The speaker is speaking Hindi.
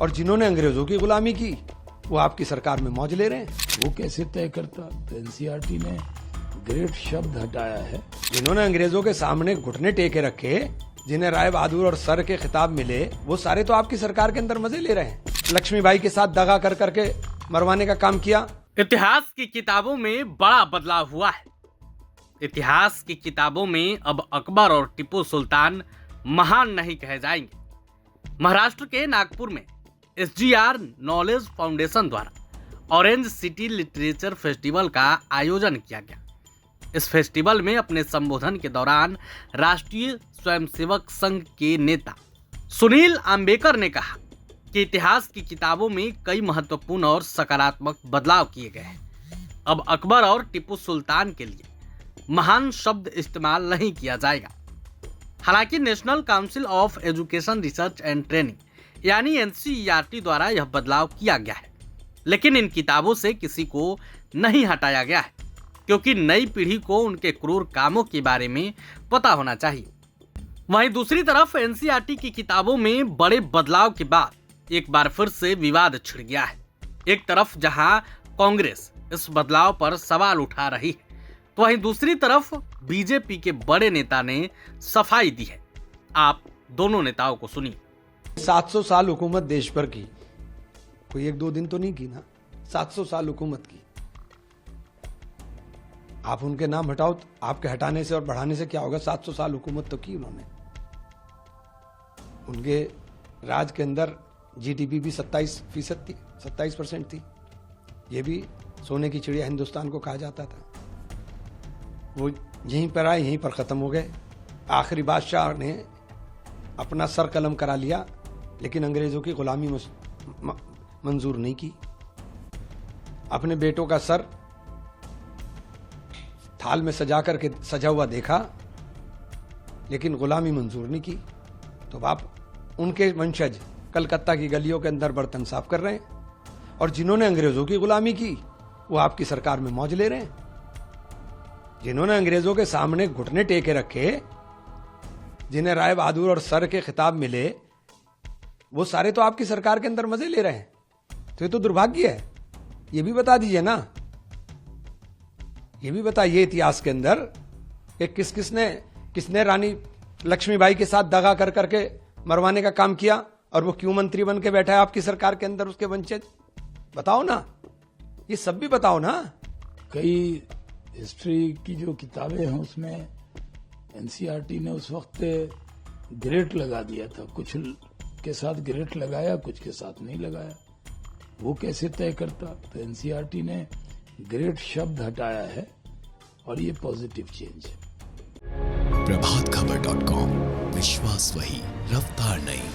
और जिन्होंने अंग्रेजों की गुलामी की वो आपकी सरकार में मौज ले रहे हैं। वो कैसे तय करता? तो एनसीईआरटी ने ग्रेट शब्द हटाया है। जिन्होंने अंग्रेजों के सामने घुटने टेके रखे, जिन्हें राय बहादुर और सर के खिताब मिले, वो सारे तो आपकी सरकार के अंदर मजे ले रहे हैं। लक्ष्मीबाई के साथ दगा कर करके मरवाने का काम किया। इतिहास की किताबों में बड़ा बदलाव हुआ है। इतिहास की किताबों में अब अकबर और टीपू सुल्तान महान नहीं कहे जाएंगे। महाराष्ट्र के नागपुर में SGR नॉलेज फाउंडेशन द्वारा ऑरेंज सिटी लिटरेचर फेस्टिवल का आयोजन किया गया। इस फेस्टिवल में अपने संबोधन के दौरान राष्ट्रीय स्वयंसेवक संघ के नेता सुनील आम्बेकर ने कहा कि इतिहास की किताबों में कई महत्वपूर्ण और सकारात्मक बदलाव किए गए हैं। अब अकबर और टीपू सुल्तान के लिए महान शब्द इस्तेमाल नहीं किया जाएगा। हालांकि national council of education research and training यानी NCERT द्वारा यह बदलाव किया गया है, लेकिन इन किताबों से किसी को नहीं हटाया गया है, क्योंकि नई पीढ़ी को उनके क्रूर कामों के बारे में पता होना चाहिए। वहीं दूसरी तरफ NCERT की किताबों में बड़े बदलाव के बाद एक बार फिर से विवाद छिड़ गया है। एक तरफ जहां कांग्रेस इस बदलाव पर सवाल उठा रही है, तो वहीं दूसरी तरफ बीजेपी के बड़े नेता ने सफाई दी है। आप दोनों नेताओं को सुनिए। 700 साल हुकूमत देश पर की, कोई 1-2 दिन तो नहीं की ना, 700 साल हुकूमत की। आप उनके नाम हटाओ, आपके हटाने से और बढ़ाने से क्या होगा? 700 साल हुकूमत तो की उन्होंने। उनके राज के अंदर GDP भी 27% थी, 27% थी। ये भी सोने की चिड़िया हिंदुस्तान को कहा जाता था। वो यहीं पर आए, यहीं पर खत्म हो गए। आखिरी बादशाह ने अपना सर कलम करा लिया, लेकिन अंग्रेजों की गुलामी मंजूर नहीं की। अपने बेटों का सर थाल में सजा करके सजा हुआ देखा, लेकिन गुलामी मंजूर नहीं की। तो आप उनके वंशज कलकत्ता की गलियों के अंदर बर्तन साफ कर रहे हैं, और जिन्होंने अंग्रेजों की गुलामी की वो आपकी सरकार में मौज ले रहे हैं। जिन्होंने अंग्रेजों के सामने घुटने टेके रखे, जिन्हें राय बहादुर और सर के खिताब मिले, वो सारे तो आपकी सरकार के अंदर मजे ले रहे हैं। तो ये तो दुर्भाग्य है। ये भी बता दीजिए ना, ये भी बताइए इतिहास के अंदर कि किसने रानी लक्ष्मीबाई के साथ दगा कर करके मरवाने का काम किया, और वो क्यों मंत्री बन के बैठा है आपकी सरकार के अंदर, उसके वंशज। बताओ ना, ये सब भी बताओ ना। कई हिस्ट्री की जो किताबें हैं उसमें NCERT ने उस वक्त ग्रेड लगा दिया था। कुछ के साथ ग्रेड लगाया, कुछ के साथ नहीं लगाया। वो कैसे तय करता? तो NCERT ने ग्रेड शब्द हटाया है, और ये पॉजिटिव चेंज है। प्रभातखबर.com, विश्वास वही, रफ्तार नहीं।